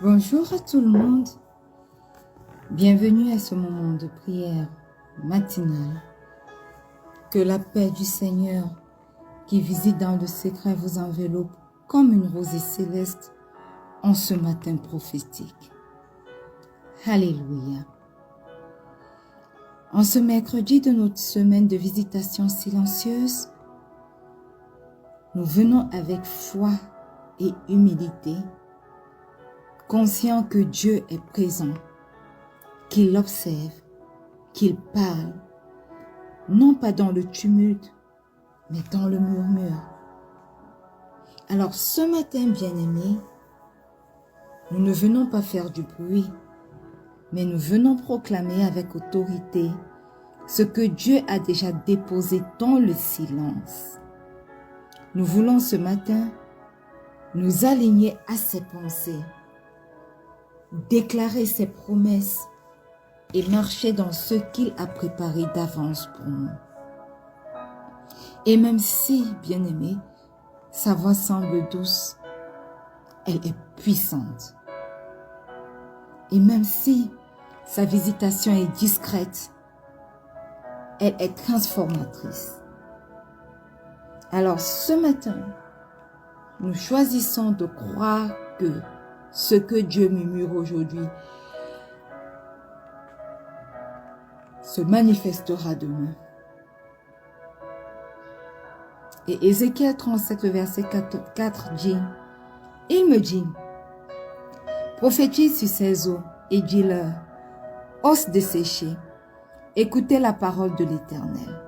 Bonjour à tout le monde, bienvenue à ce moment de prière matinale. Que la paix du Seigneur qui visite dans le secret vous enveloppe comme une rosée céleste en ce matin prophétique. Alléluia. En ce mercredi de notre semaine de visitation silencieuse, nous venons avec foi et humilité, conscients que Dieu est présent, qu'il observe, qu'il parle, non pas dans le tumulte, mais dans le murmure. Alors ce matin, bien-aimés, nous ne venons pas faire du bruit, mais nous venons proclamer avec autorité ce que Dieu a déjà déposé dans le silence. Nous voulons ce matin nous aligner à ses pensées, déclarer ses promesses et marcher dans ce qu'il a préparé d'avance pour nous. Et même si, bien-aimé, sa voix semble douce, elle est puissante. Et même si sa visitation est discrète, elle est transformatrice. Alors ce matin, nous choisissons de croire que ce que Dieu murmure aujourd'hui se manifestera demain. Et Ézéchiel 37, verset 4 dit, il me dit, prophétise sur ces eaux et dis-leur, os desséchés, écoutez la parole de l'Éternel.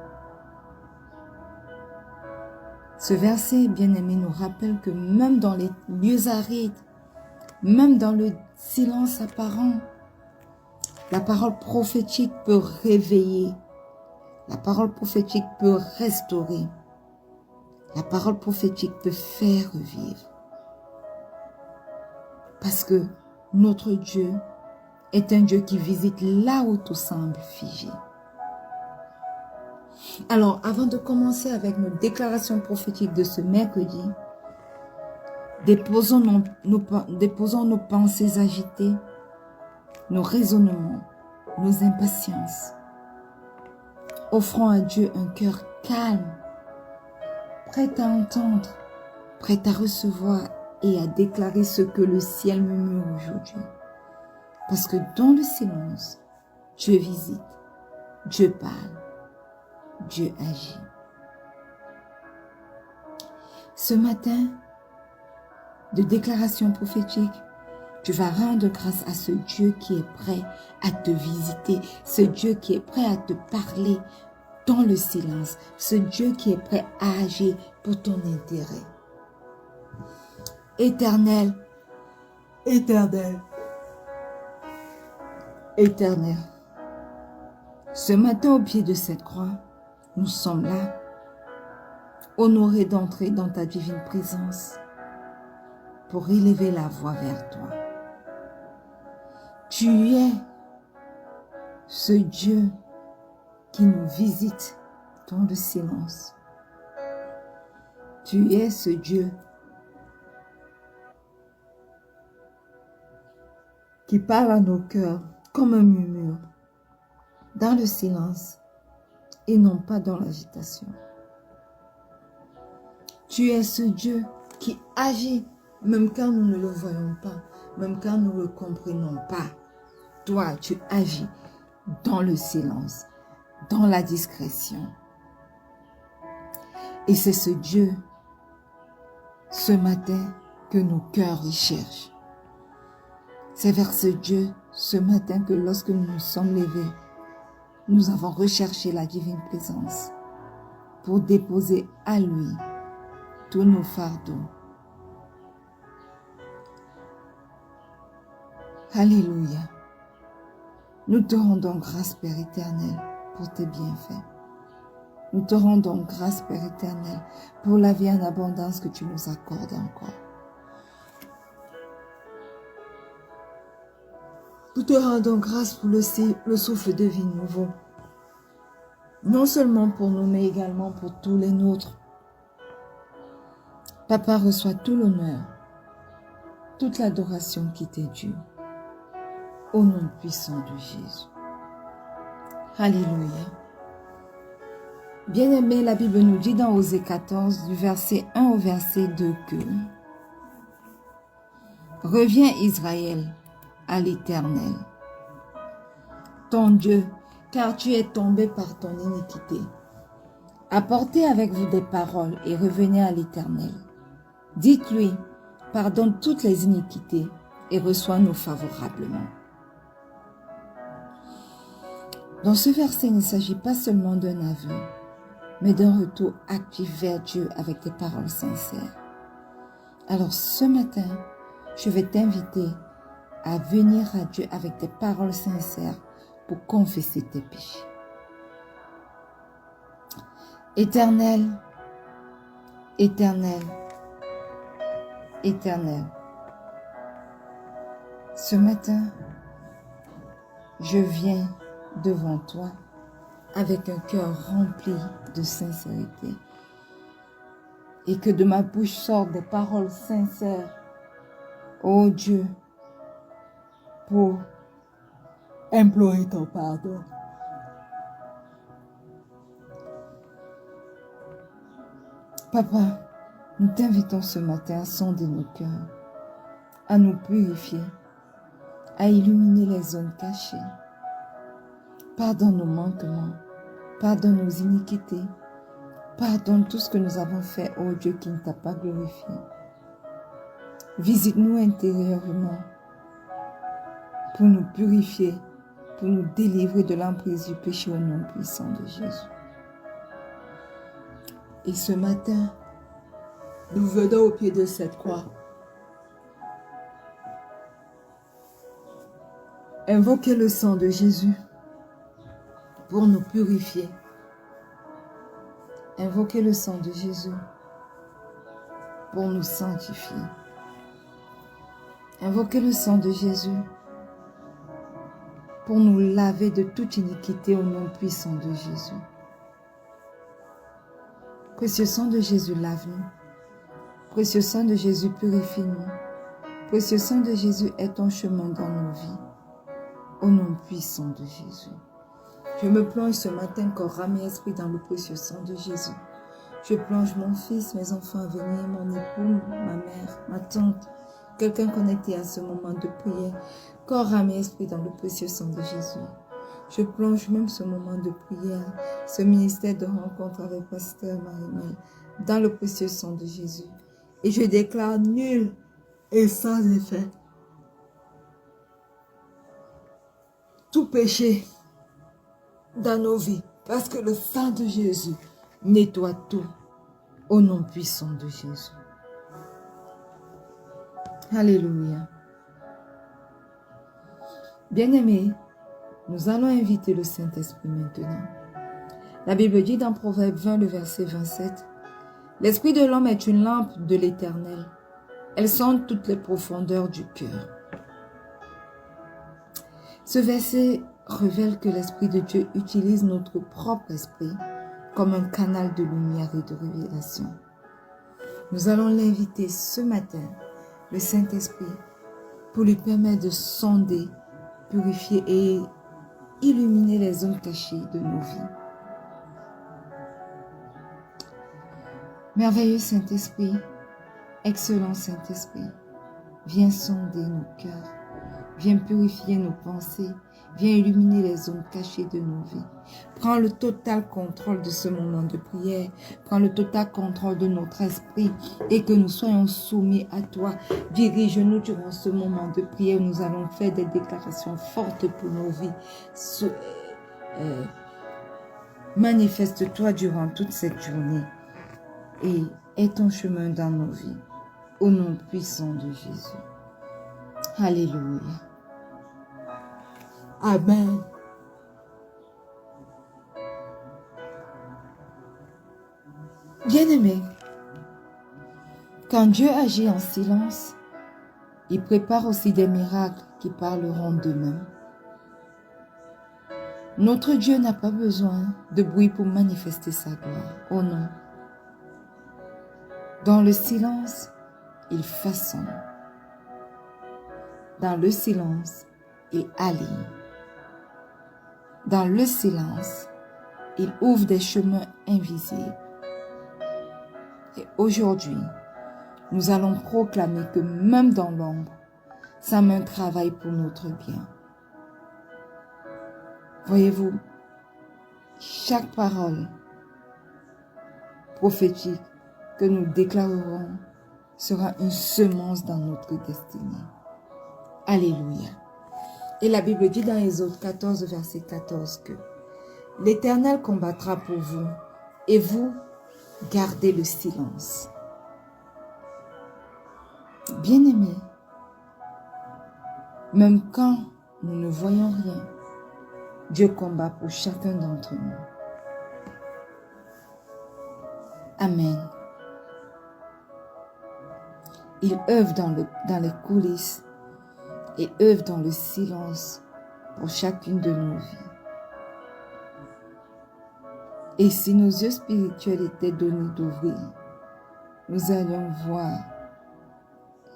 Ce verset, bien-aimé, nous rappelle que même dans les lieux arides, même dans le silence apparent, la parole prophétique peut réveiller, la parole prophétique peut restaurer, la parole prophétique peut faire revivre. Parce que notre Dieu est un Dieu qui visite là où tout semble figé. Alors, avant de commencer avec nos déclarations prophétiques de ce mercredi, déposons nos pensées agitées, nos raisonnements, nos impatiences. Offrons à Dieu un cœur calme, prêt à entendre, prêt à recevoir et à déclarer ce que le ciel murmure aujourd'hui. Parce que dans le silence, Dieu visite, Dieu parle, Dieu agit. Ce matin, de déclaration prophétique, tu vas rendre grâce à ce Dieu qui est prêt à te visiter, ce Dieu qui est prêt à te parler dans le silence, ce Dieu qui est prêt à agir pour ton intérêt. Éternel, éternel, éternel. Ce matin au pied de cette croix, nous sommes là, honorés d'entrer dans ta divine présence pour élever la voix vers toi. Tu es ce Dieu qui nous visite dans le silence. Tu es ce Dieu qui parle à nos cœurs comme un murmure, dans le silence et non pas dans l'agitation. Tu es ce Dieu qui agit même quand nous ne le voyons pas, même quand nous ne le comprenons pas. Toi, tu agis dans le silence, dans la discrétion. Et c'est ce Dieu, ce matin, que nos cœurs recherchent. C'est vers ce Dieu, ce matin, que lorsque nous nous sommes levés, nous avons recherché la divine présence pour déposer à lui tous nos fardeaux. Alléluia. Nous te rendons grâce, Père éternel, pour tes bienfaits. Nous te rendons grâce, Père éternel, pour la vie en abondance que tu nous accordes encore. Nous te rendons grâce pour le souffle de vie nouveau. Non seulement pour nous, mais également pour tous les nôtres. Papa reçoit tout l'honneur, toute l'adoration qui t'est due. Au nom puissant de Jésus. Alléluia. Bien-aimé, la Bible nous dit dans Osée 14, du verset 1 au verset 2 que « Reviens Israël à l'Éternel, ton Dieu, car tu es tombé par ton iniquité. Apportez avec vous des paroles et revenez à l'Éternel. Dites-lui, pardonne toutes les iniquités et reçois-nous favorablement. » Dans ce verset, il ne s'agit pas seulement d'un aveu, mais d'un retour actif vers Dieu avec des paroles sincères. Alors ce matin, je vais t'inviter à venir à Dieu avec des paroles sincères pour confesser tes péchés. Éternel, Éternel, Éternel, ce matin, je viens devant toi avec un cœur rempli de sincérité et que de ma bouche sortent des paroles sincères, ô Dieu, pour implorer ton pardon. Papa, nous t'invitons ce matin à sonder nos cœurs, à nous purifier, à illuminer les zones cachées. Pardonne nos manquements, pardonne nos iniquités, pardonne tout ce que nous avons fait, ô Dieu, qui ne t'a pas glorifié. Visite-nous intérieurement pour nous purifier, pour nous délivrer de l'emprise du péché au nom puissant de Jésus. Et ce matin, nous venons au pied de cette croix. Invoquez le sang de Jésus pour nous purifier. Invoquez le sang de Jésus pour nous sanctifier. Invoquez le sang de Jésus pour nous laver de toute iniquité au nom puissant de Jésus. Précieux sang de Jésus, lave-nous. Précieux sang de Jésus, purifie-nous. Précieux sang de Jésus, est ton chemin dans nos vies. Au nom puissant de Jésus. Je me plonge ce matin, corps, âme et esprit, dans le précieux sang de Jésus. Je plonge mon fils, mes enfants à venir, mon époux, ma mère, ma tante, quelqu'un connecté à ce moment de prière, corps, âme et esprit, dans le précieux sang de Jésus. Je plonge même ce moment de prière, ce ministère de rencontre avec Pasteur Marie-Mel, dans le précieux sang de Jésus. Et je déclare nul et sans effet tout péché dans nos vies, parce que le sang de Jésus nettoie tout au nom puissant de Jésus. Alléluia. Bien-aimés, nous allons inviter le Saint-Esprit maintenant. La Bible dit dans Proverbe 20, le verset 27, « L'esprit de l'homme est une lampe de l'Éternel. Elle sonde toutes les profondeurs du cœur. » Ce verset révèle que l'Esprit de Dieu utilise notre propre esprit comme un canal de lumière et de révélation. Nous allons l'inviter ce matin, le Saint-Esprit, pour lui permettre de sonder, purifier et illuminer les zones cachées de nos vies. Merveilleux Saint-Esprit, excellent Saint-Esprit, viens sonder nos cœurs, viens purifier nos pensées, viens illuminer les zones cachées de nos vies. Prends le total contrôle de ce moment de prière, prends le total contrôle de notre esprit et que nous soyons soumis à toi. Dirige-nous durant ce moment de prière, nous allons faire des déclarations fortes pour nos vies. Manifeste-toi durant toute cette journée et aie ton chemin dans nos vies, au nom puissant de Jésus. Alléluia. Amen. Bien-aimés, quand Dieu agit en silence, il prépare aussi des miracles qui parleront d'eux-mêmes. Notre Dieu n'a pas besoin de bruit pour manifester sa gloire. Oh non. Dans le silence, il façonne. dans le silence, il aligne. Dans le silence, il ouvre des chemins invisibles. Et aujourd'hui, nous allons proclamer que même dans l'ombre, sa main travaille pour notre bien. Voyez-vous, chaque parole prophétique que nous déclarerons sera une semence dans notre destinée. Alléluia. Et la Bible dit dans Exode 14, verset 14 que l'Éternel combattra pour vous et vous gardez le silence. Bien-aimés, même quand nous ne voyons rien, Dieu combat pour chacun d'entre nous. Amen. Il œuvre dans les coulisses et œuvre dans le silence pour chacune de nos vies. Et si nos yeux spirituels étaient donnés d'ouvrir, nous allions voir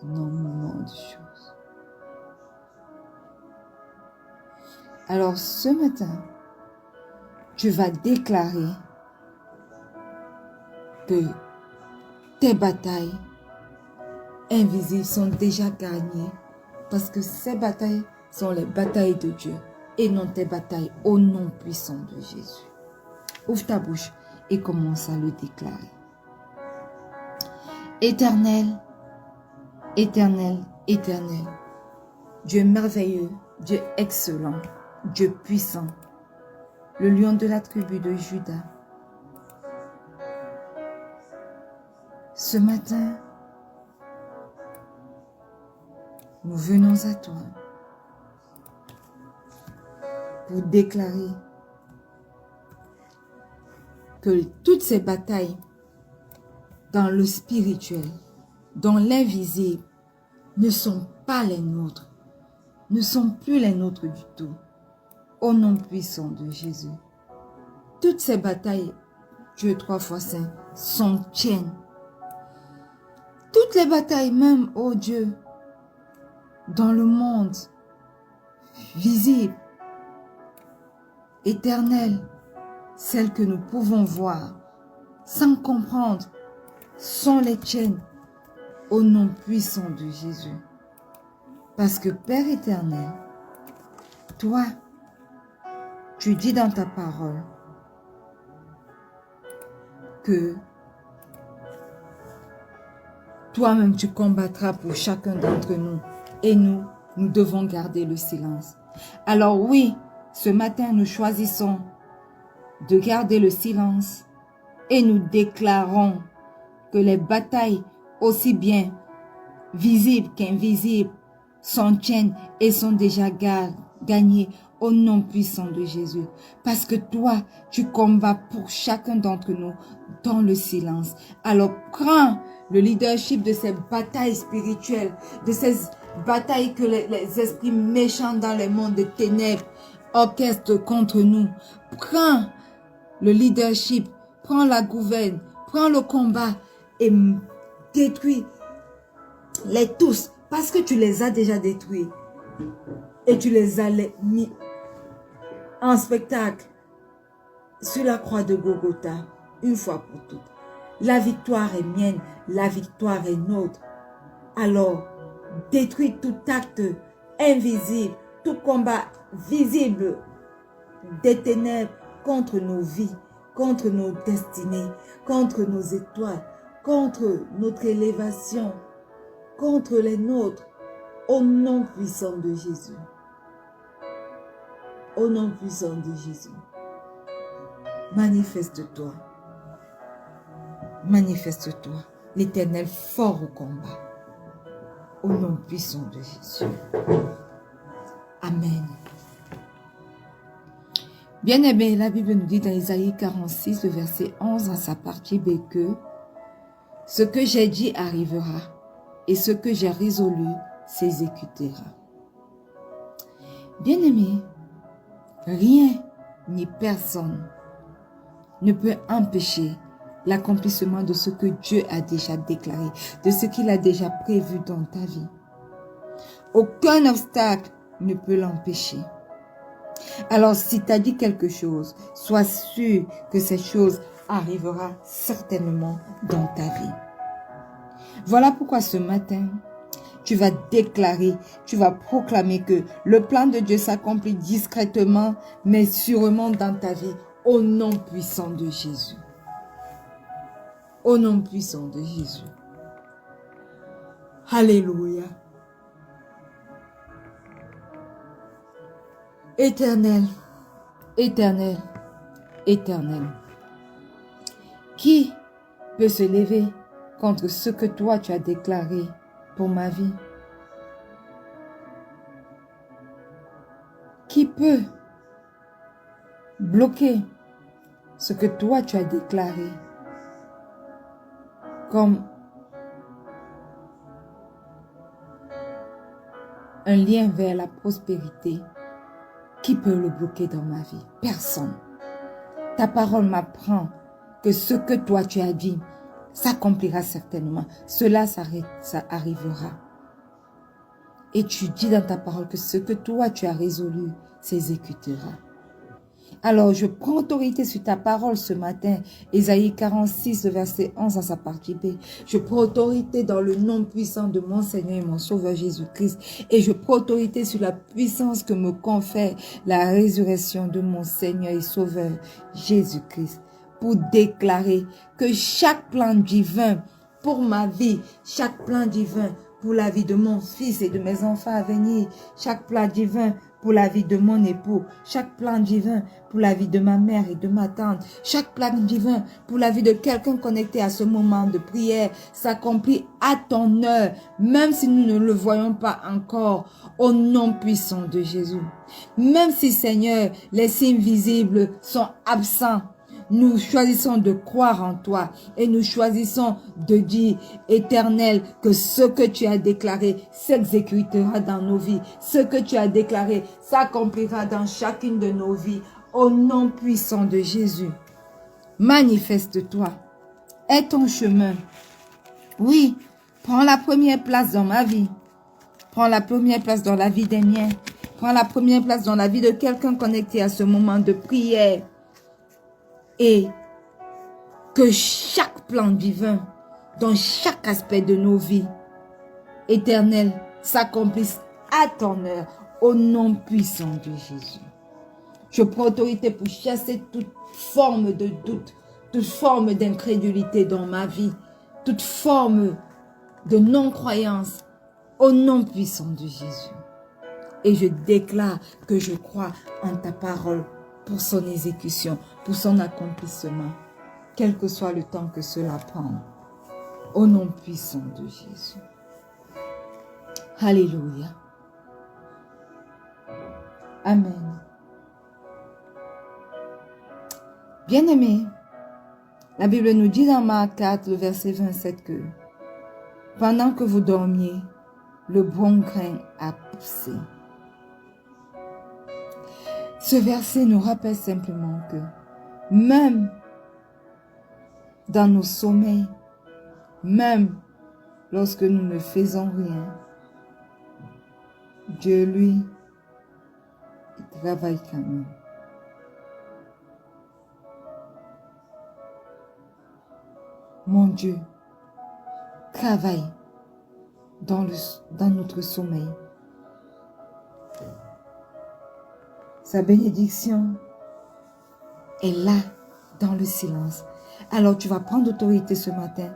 énormément de choses. Alors ce matin, tu vas déclarer que tes batailles invisibles sont déjà gagnées parce que ces batailles sont les batailles de Dieu et non tes batailles au nom puissant de Jésus. Ouvre ta bouche et commence à le déclarer. Éternel, éternel, éternel, Dieu merveilleux, Dieu excellent, Dieu puissant, le lion de la tribu de Juda. Ce matin, nous venons à toi pour déclarer que toutes ces batailles dans le spirituel, dans l'invisible, ne sont pas les nôtres, ne sont plus les nôtres du tout, au nom puissant de Jésus. Toutes ces batailles, Dieu 3 fois saint, sont tiennes. Toutes les batailles, même, oh Dieu, dans le monde visible, éternel, celles que nous pouvons voir sans comprendre, sont les tiennes au nom puissant de Jésus. Parce que Père éternel, toi, tu dis dans ta parole que toi-même tu combattras pour chacun d'entre nous et nous devons garder le silence. Alors oui, ce matin nous choisissons de garder le silence et nous déclarons que les batailles aussi bien visibles qu'invisibles sont tiennes et sont déjà gagnées au nom puissant de Jésus. Parce que toi, tu combats pour chacun d'entre nous dans le silence. Alors prends le leadership de ces batailles spirituelles, de ces batailles que les esprits méchants dans le monde des ténèbres orchestrent contre nous. Prends le leadership, prends la gouverne, prends le combat et détruis-les tous parce que tu les as déjà détruits et tu les as mis en spectacle sur la croix de Golgotha une fois pour toutes. La victoire est mienne, la victoire est nôtre. Alors, détruis tout acte invisible, tout combat visible des ténèbres contre nos vies, contre nos destinées, contre nos étoiles, contre notre élévation, contre les nôtres, au nom puissant de Jésus. Au nom puissant de Jésus. Manifeste-toi. Manifeste-toi, l'Éternel fort au combat. Au nom puissant de Jésus. Amen. Bien-aimé, la Bible nous dit dans Isaïe 46, le verset 11, dans sa partie B, que ce que j'ai dit arrivera et ce que j'ai résolu s'exécutera. Bien-aimé, rien ni personne ne peut empêcher l'accomplissement de ce que Dieu a déjà déclaré, de ce qu'il a déjà prévu dans ta vie. Aucun obstacle ne peut l'empêcher. Alors, si tu as dit quelque chose, sois sûr que cette chose arrivera certainement dans ta vie. Voilà pourquoi ce matin, tu vas déclarer, tu vas proclamer que le plan de Dieu s'accomplit discrètement, mais sûrement dans ta vie, au nom puissant de Jésus. Au nom puissant de Jésus. Alléluia. Éternel, éternel, éternel. Qui peut se lever contre ce que toi tu as déclaré pour ma vie? Qui peut bloquer ce que toi tu as déclaré comme un lien vers la prospérité? Qui peut le bloquer dans ma vie? Personne. Ta parole m'apprend que ce que toi tu as dit s'accomplira certainement. Cela ça arrivera. Et tu dis dans ta parole que ce que toi tu as résolu s'exécutera. Alors je prends autorité sur ta parole ce matin. Ésaïe 46, le verset 11 dans sa partie B. Je prends autorité dans le nom puissant de mon Seigneur et mon Sauveur Jésus-Christ. Et je prends autorité sur la puissance que me confère la résurrection de mon Seigneur et Sauveur Jésus-Christ. Pour déclarer que chaque plan divin pour ma vie, chaque plan divin pour la vie de mon fils et de mes enfants à venir, chaque plan divin pour la vie de mon époux, chaque plan divin pour la vie de ma mère et de ma tante, chaque plan divin pour la vie de quelqu'un connecté à ce moment de prière s'accomplit à ton heure, même si nous ne le voyons pas encore, au nom puissant de Jésus. Même si, Seigneur, les signes visibles sont absents, nous choisissons de croire en toi et nous choisissons de dire, Éternel, que ce que tu as déclaré s'exécutera dans nos vies. Ce que tu as déclaré s'accomplira dans chacune de nos vies. Au nom puissant de Jésus, manifeste-toi. Aie ton chemin. Oui, prends la première place dans ma vie. Prends la première place dans la vie des miens. Prends la première place dans la vie de quelqu'un connecté à ce moment de prière. Et que chaque plan divin, dans chaque aspect de nos vies, Éternel, s'accomplisse à ton heure, au nom puissant de Jésus. Je prends autorité pour chasser toute forme de doute, toute forme d'incrédulité dans ma vie, toute forme de non-croyance, au nom puissant de Jésus. Et je déclare que je crois en ta parole pour son exécution, pour son accomplissement, quel que soit le temps que cela prend, au nom puissant de Jésus. Alléluia. Amen. Bien-aimés, la Bible nous dit dans Marc 4, le verset 27 que pendant que vous dormiez, le bon grain a poussé. Ce verset nous rappelle simplement que même dans nos sommeils, même lorsque nous ne faisons rien, Dieu, lui, il travaille quand même. Mon Dieu travaille dans notre sommeil. Sa bénédiction est là dans le silence. Alors tu vas prendre autorité ce matin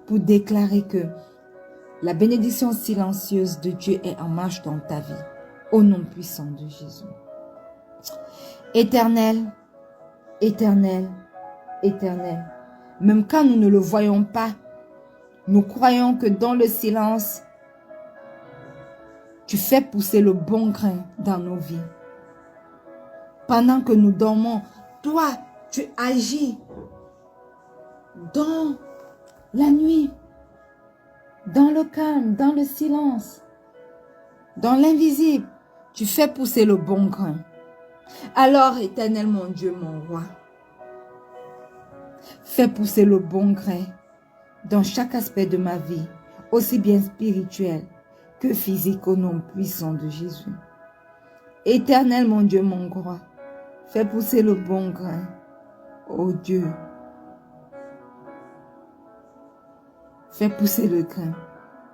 pour déclarer que la bénédiction silencieuse de Dieu est en marche dans ta vie. Au nom puissant de Jésus. Éternel, éternel, éternel. Même quand nous ne le voyons pas, nous croyons que dans le silence, tu fais pousser le bon grain dans nos vies. Pendant que nous dormons, toi, tu agis dans la nuit, dans le calme, dans le silence, dans l'invisible. Tu fais pousser le bon grain. Alors, Éternel, mon Dieu, mon roi, fais pousser le bon grain dans chaque aspect de ma vie, aussi bien spirituel que physique au nom puissant de Jésus. Éternel, mon Dieu, mon roi, fais pousser le bon grain, ô Dieu. Fais pousser le grain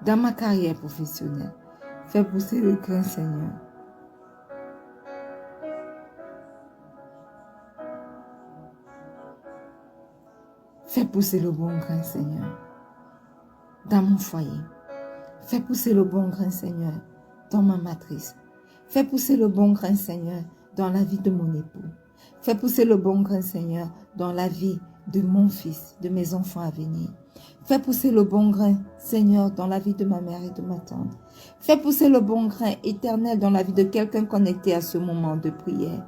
dans ma carrière professionnelle. Fais pousser le grain, Seigneur. Fais pousser le bon grain, Seigneur, dans mon foyer. Fais pousser le bon grain, Seigneur, dans ma matrice. Fais pousser le bon grain, Seigneur, dans la vie de mon époux. Fais pousser le bon grain, Seigneur, dans la vie de mon fils, de mes enfants à venir. Fais pousser le bon grain, Seigneur, dans la vie de ma mère et de ma tante. Fais pousser le bon grain éternel dans la vie de quelqu'un connecté à ce moment de prière.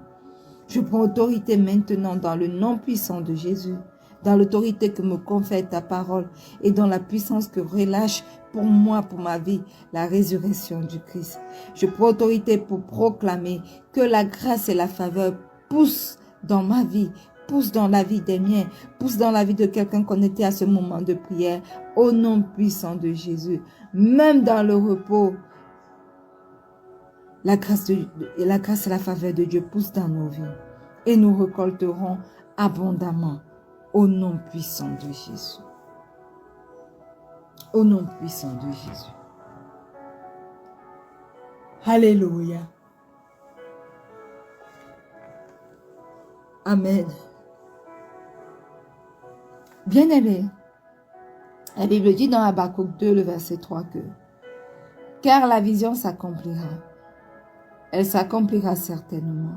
Je prends autorité maintenant dans le nom puissant de Jésus, dans l'autorité que me confère ta parole et dans la puissance que relâche pour moi, pour ma vie, la résurrection du Christ. Je prends autorité pour proclamer que la grâce et la faveur poussent dans ma vie, poussent dans la vie des miens, poussent dans la vie de quelqu'un connecté à ce moment de prière, au nom puissant de Jésus. Même dans le repos, la grâce et la faveur de Dieu poussent dans nos vies et nous récolterons abondamment au nom puissant de Jésus. Au nom puissant de Jésus. Alléluia. Amen. Bien-aimés, la Bible dit dans Habakkuk 2, le verset 3 que « Car la vision s'accomplira. Elle s'accomplira certainement.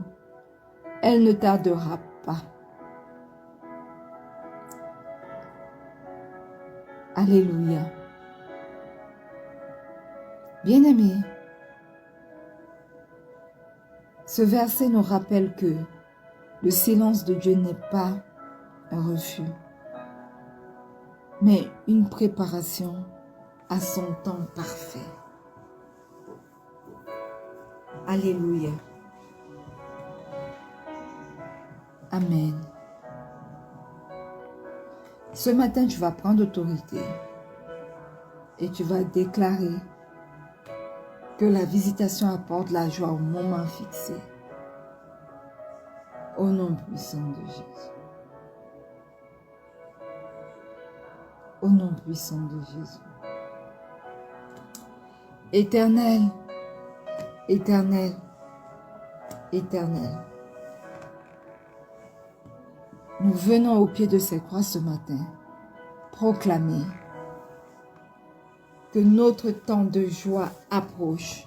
Elle ne tardera pas. » Alléluia. Bien-aimés, ce verset nous rappelle que le silence de Dieu n'est pas un refus, mais une préparation à son temps parfait. Alléluia. Amen. Ce matin, tu vas prendre autorité et tu vas déclarer que la visitation apporte la joie au moment fixé. Au nom puissant de Jésus. Au nom puissant de Jésus. Éternel, éternel, éternel. Nous venons au pied de ces croix ce matin proclamer que notre temps de joie approche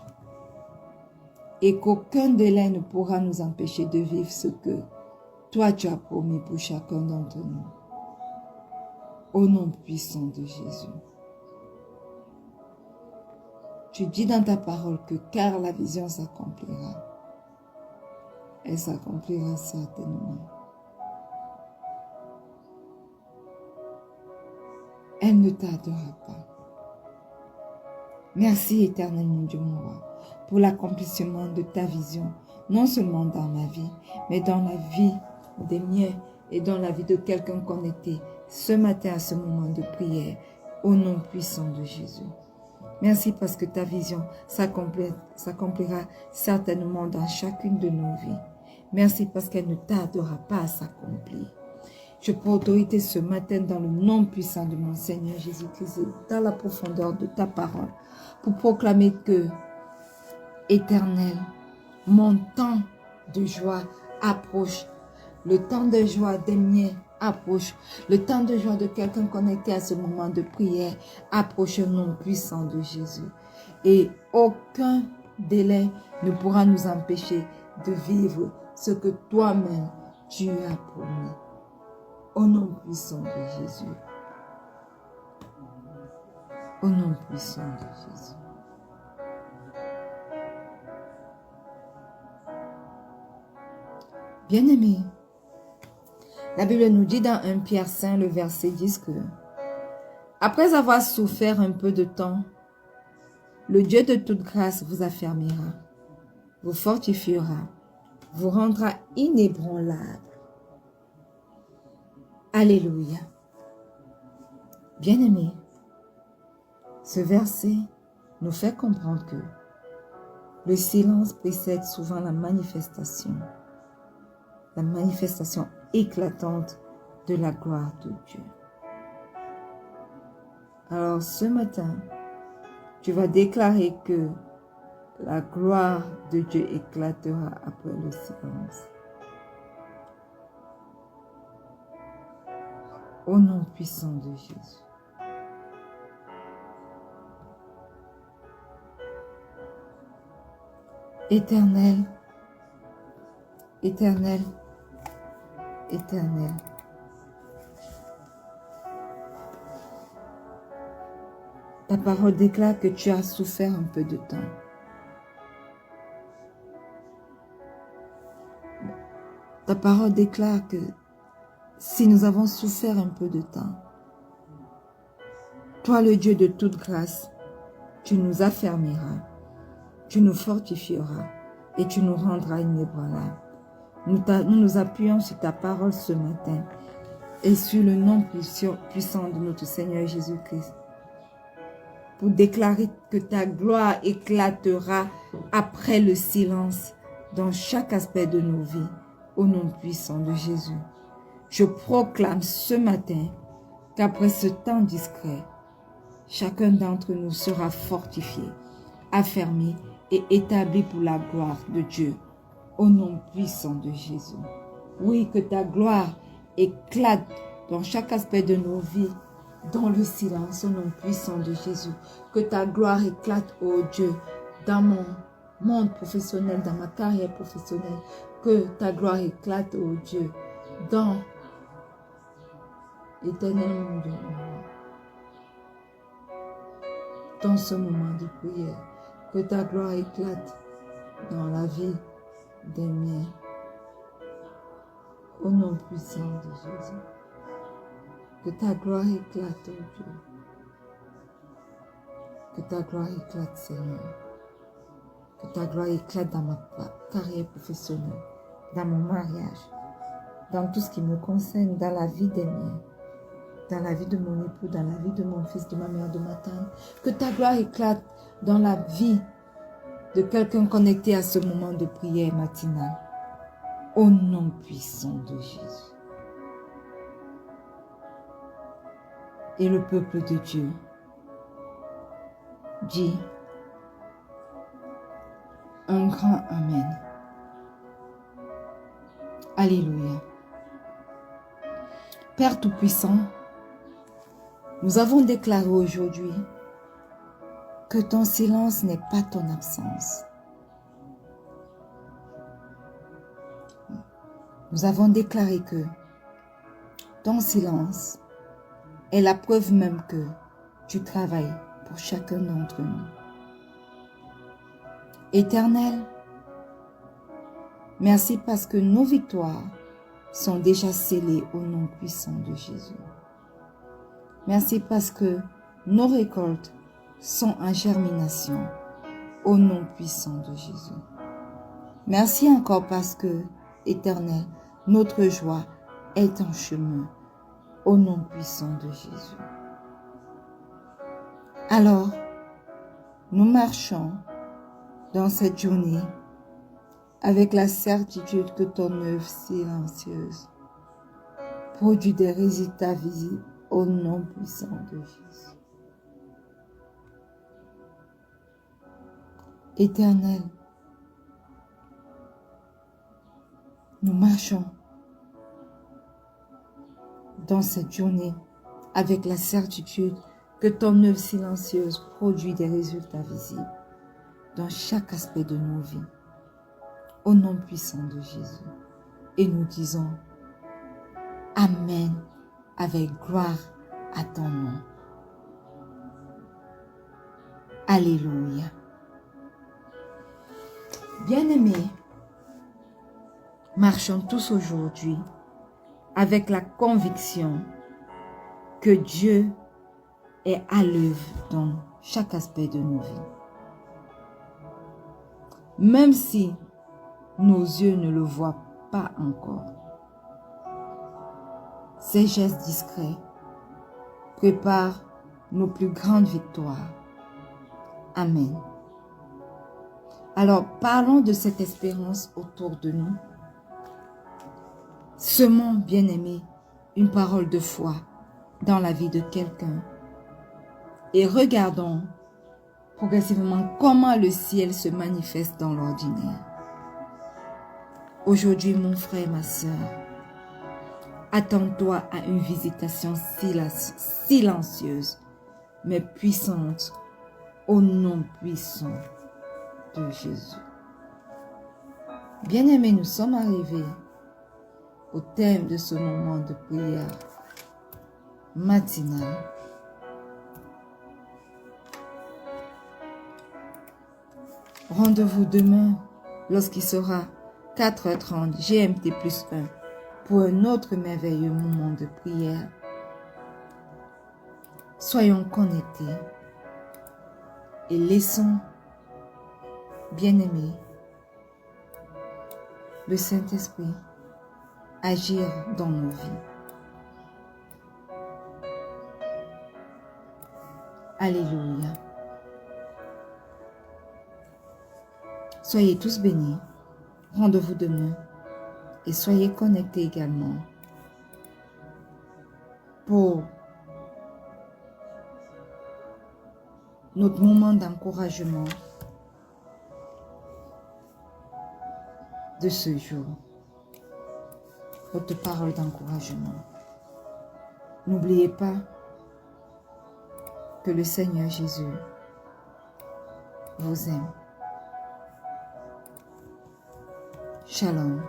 et qu'aucun délai ne pourra nous empêcher de vivre ce que toi tu as promis pour chacun d'entre nous. Au nom puissant de Jésus. Tu dis dans ta parole que car la vision s'accomplira, elle s'accomplira certainement. Elle ne tardera pas. Merci éternel mon Dieu mon roi pour l'accomplissement de ta vision, non seulement dans ma vie, mais dans la vie des miens et dans la vie de quelqu'un connecté ce matin à ce moment de prière, au nom puissant de Jésus. Merci parce que ta vision s'accomplira certainement dans chacune de nos vies. Merci parce qu'elle ne tardera pas à s'accomplir. Je prends autorité ce matin dans le nom puissant de mon Seigneur Jésus-Christ, dans la profondeur de ta parole, pour proclamer que, éternel, mon temps de joie approche. Le temps de joie des miens approche. Le temps de joie de quelqu'un connecté à ce moment de prière approche au nom puissant de Jésus. Et aucun délai ne pourra nous empêcher de vivre ce que toi-même tu as promis. Au nom puissant de Jésus. Au nom puissant de Jésus. Bien-aimés, la Bible nous dit dans 1 Pierre 5, le verset 10 que après avoir souffert un peu de temps, le Dieu de toute grâce vous affermira, vous fortifiera, vous rendra inébranlable. Alléluia. Bien-aimés, ce verset nous fait comprendre que le silence précède souvent la manifestation éclatante de la gloire de Dieu. Alors ce matin, tu vas déclarer que la gloire de Dieu éclatera après le silence. Au nom puissant de Jésus. Éternel, éternel, éternel. Ta parole déclare que tu as souffert un peu de temps. Ta parole déclare que si nous avons souffert un peu de temps, toi, le Dieu de toute grâce, tu nous affermiras, tu nous fortifieras et tu nous rendras inébranlables. Nous appuyons sur ta parole ce matin et sur le nom puissant de notre Seigneur Jésus-Christ pour déclarer que ta gloire éclatera après le silence dans chaque aspect de nos vies, au nom puissant de Jésus. Je proclame ce matin qu'après ce temps discret, chacun d'entre nous sera fortifié, affermi et établi pour la gloire de Dieu, au nom puissant de Jésus. Oui, que ta gloire éclate dans chaque aspect de nos vies, dans le silence, au nom puissant de Jésus. Que ta gloire éclate, ô Dieu, dans mon monde professionnel, dans ma carrière professionnelle. Que ta gloire éclate, ô Dieu, dans l'éternel monde de moi. Dans ce moment de prière, que ta gloire éclate dans la vie des miens. Au nom puissant de Jésus. Que ta gloire éclate, oh Dieu. Que ta gloire éclate, Seigneur. Que ta gloire éclate dans ma carrière professionnelle, dans mon mariage, dans tout ce qui me concerne, dans la vie des miens, dans la vie de mon époux, dans la vie de mon fils, de ma mère, de ma tante. Que ta gloire éclate dans la vie de quelqu'un connecté à ce moment de prière matinale. Au nom puissant de Jésus. Et le peuple de Dieu dit un grand Amen. Alléluia. Père Tout-Puissant, nous avons déclaré aujourd'hui que ton silence n'est pas ton absence. Nous avons déclaré que ton silence est la preuve même que tu travailles pour chacun d'entre nous. Éternel, merci parce que nos victoires sont déjà scellées au nom puissant de Jésus. Merci parce que nos récoltes sont en germination au nom puissant de Jésus. Merci encore parce que, Éternel, notre joie est en chemin au nom puissant de Jésus. Alors, nous marchons dans cette journée avec la certitude que ton œuvre silencieuse produit des résultats visibles au nom puissant de Jésus. Éternel, nous marchons dans cette journée avec la certitude que ton œuvre silencieuse produit des résultats visibles dans chaque aspect de nos vies, au nom puissant de Jésus. Et nous disons Amen avec gloire à ton nom. Alléluia. Bien-aimés, marchons tous aujourd'hui avec la conviction que Dieu est à l'œuvre dans chaque aspect de nos vies. Même si nos yeux ne le voient pas encore. Ces gestes discrets préparent nos plus grandes victoires Amen. Alors, parlons de cette espérance autour de nous. Semons, bien-aimés, une parole de foi dans la vie de quelqu'un et regardons progressivement comment le ciel se manifeste dans l'ordinaire. Aujourd'hui, mon frère et ma sœur, attends-toi à une visitation silencieuse, mais puissante, au nom puissant de Jésus. Bien-aimés, nous sommes arrivés au thème de ce moment de prière matinale. Rendez-vous demain lorsqu'il sera 4h30 GMT plus 1 pour un autre merveilleux moment de prière. Soyons connectés et laissons, bien-aimés, le Saint-Esprit agir dans nos vies. Alléluia. Soyez tous bénis. Rendez-vous demain et soyez connectés également pour notre moment d'encouragement de ce jour. Votre parole d'encouragement. N'oubliez pas que le Seigneur Jésus vous aime. Shalom.